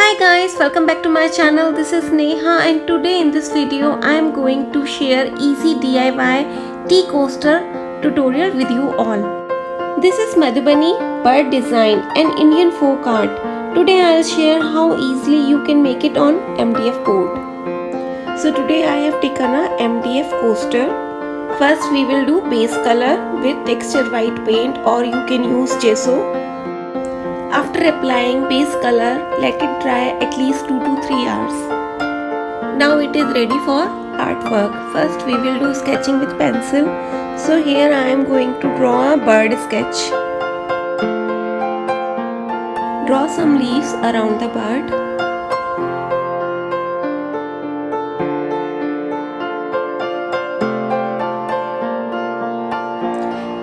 Hi guys, welcome back to my channel. This is Neha and today in this video I am going to share easy DIY tea coaster tutorial with you all. This is Madhubani Bird Design, an Indian folk art. Today I will share how easily you can make it on MDF board. So today I have taken a MDF coaster. First we will do base color with texture white paint, or you can use gesso. After applying base color, let it dry at least 2 to 3 hours. Now it is ready for artwork. First we will do sketching with pencil. So here I am going to draw a bird sketch. Draw some leaves around the bird.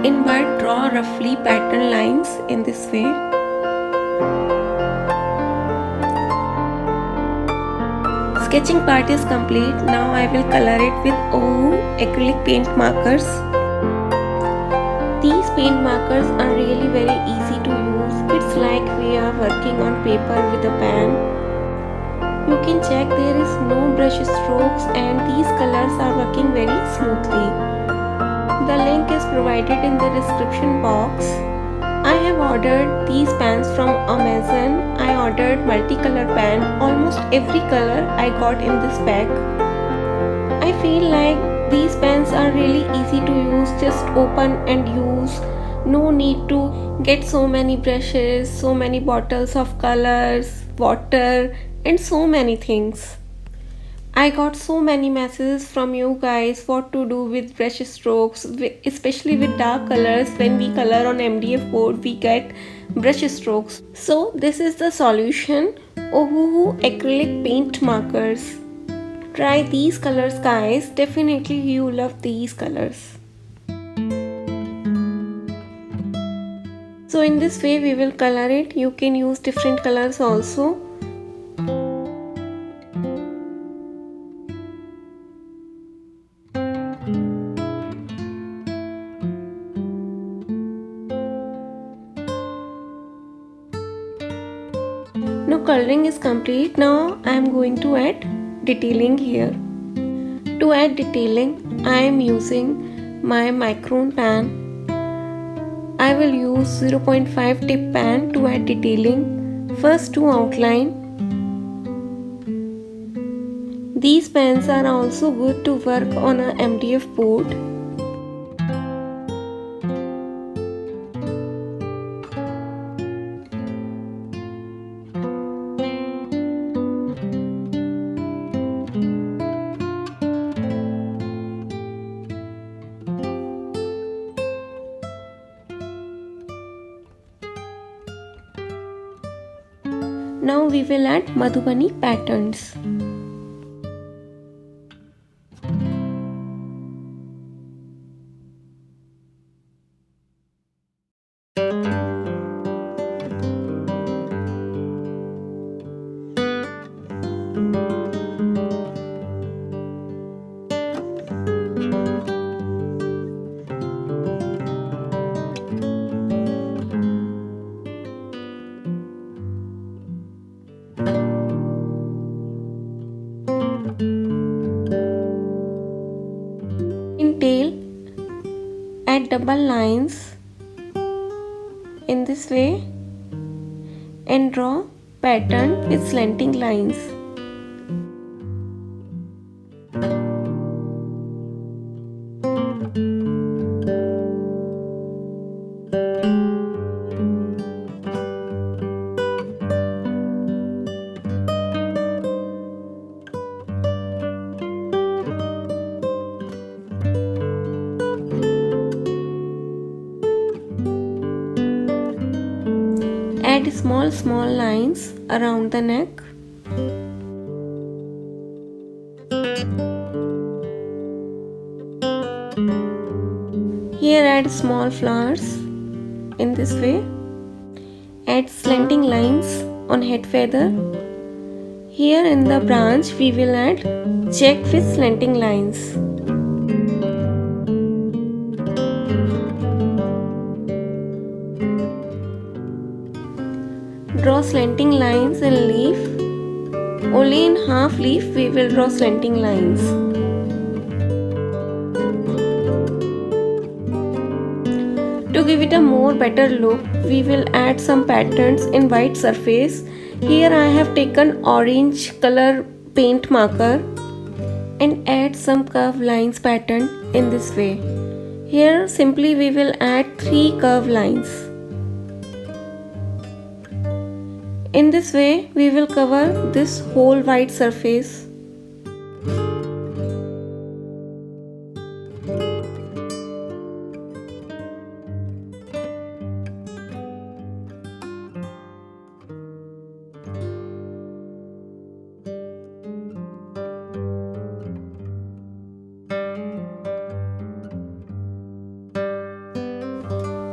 In bird, draw roughly pattern lines in this way. Sketching part is complete. Now I will color it with OU acrylic paint markers. These paint markers are really very easy to use. It's like we are working on paper with a pen. You can check there is no brush strokes and these colors are working very smoothly. The link is provided in the description box. I have ordered these pens from Amazon. I ordered multicolor pen. Almost every color I got in this pack. I feel like these pens are really easy to use. Just open and use. No need to get so many brushes, so many bottles of colors, water and so many things. I got so many messages from you guys what to do with brush strokes, especially with dark colors. When we color on MDF board, we get brush strokes. So this is the solution, OU acrylic paint markers. Try these colors guys, definitely you love these colors. So in this way we will color it. You can use different colors also. Now coloring is complete. Now I am going to add detailing here. To add detailing, I am using my micron pen. I will use 0.5 tip pen to add detailing. First to outline. These pens are also good to work on a MDF board. Now we will add Madhubani patterns. In tail, add double lines in this way and draw pattern with slanting lines. Add small lines around the neck. Here add small flowers in this way. Add slanting lines on head feather. Here in the branch we will add check with slanting lines. Draw slanting lines and leaf Only in half leaf we will draw slanting lines. To give it a more better look, we will add some patterns in white surface. Here I have taken orange color paint marker and add some curved lines pattern in this way. Here simply we will add 3 curved lines. In this way we will cover this whole white surface.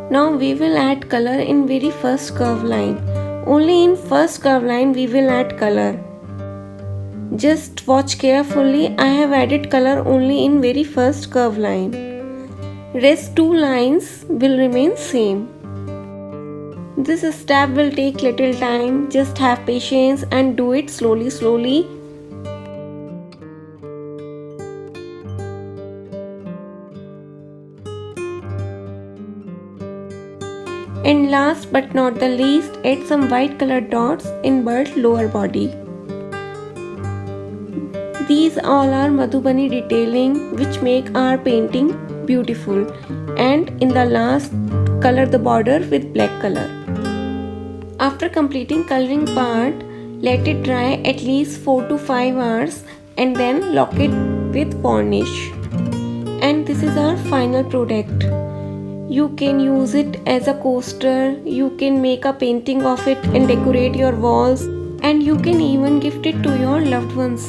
Now we will add color in very first curve line. Only in first curve line we will add color. Just watch carefully, I have added color only in very first curve line. Rest 2 lines will remain same. This step will take little time, just have patience and do it slowly. And last but not the least, add some white colored dots in bird lower body. These all are Madhubani detailing which make our painting beautiful. And in the last, color the border with black color. After completing coloring part, let it dry at least 4 to 5 hours and then lock it with varnish. And this is our final product. You can use it as a coaster, you can make a painting of it and decorate your walls, and you can even gift it to your loved ones.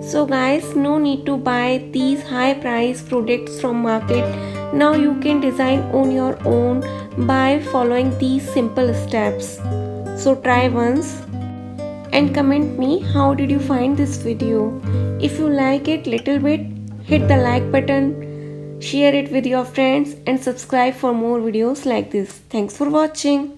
So guys, no need to buy these high price products from market. Now you can design on your own by following these simple steps. So try once and comment me how did you find this video. If you like it little bit, hit the like button, share it with your friends and subscribe for more videos like this. Thanks for watching.